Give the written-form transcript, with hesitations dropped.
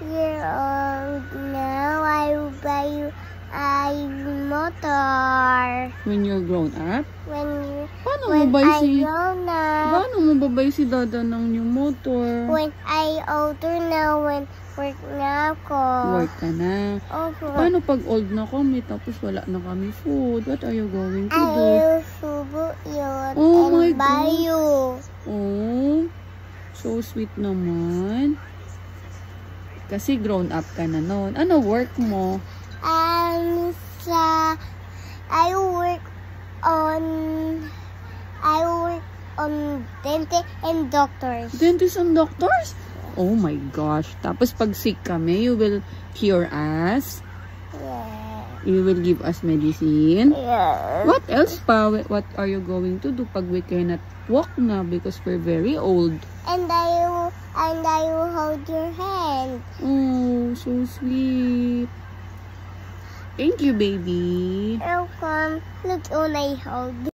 years old now, I will buy you a motor. When you're grown up? Paano When mo ba I si... grown up. Paano mo babay si Dada ng new motor? When I older now, when work na ako. Work ka na. Okay. Paano pag old na kami tapos wala na kami food? What are you going to I do? will subo yun Oh my and buy God. you. Oh, so sweet naman. Kasi grown up ka na noon. Ano work mo? I work on dentist and doctors. Dentist and doctors? Oh my gosh. Tapos pag sick kami, you will cure us? Yeah. You will give us medicine? Yeah. What else pa? What are you going to do pag we cannot walk na because we're very old? And I will hold your hand. Oh, so sweet. Thank you, baby. Welcome. Look, when I hold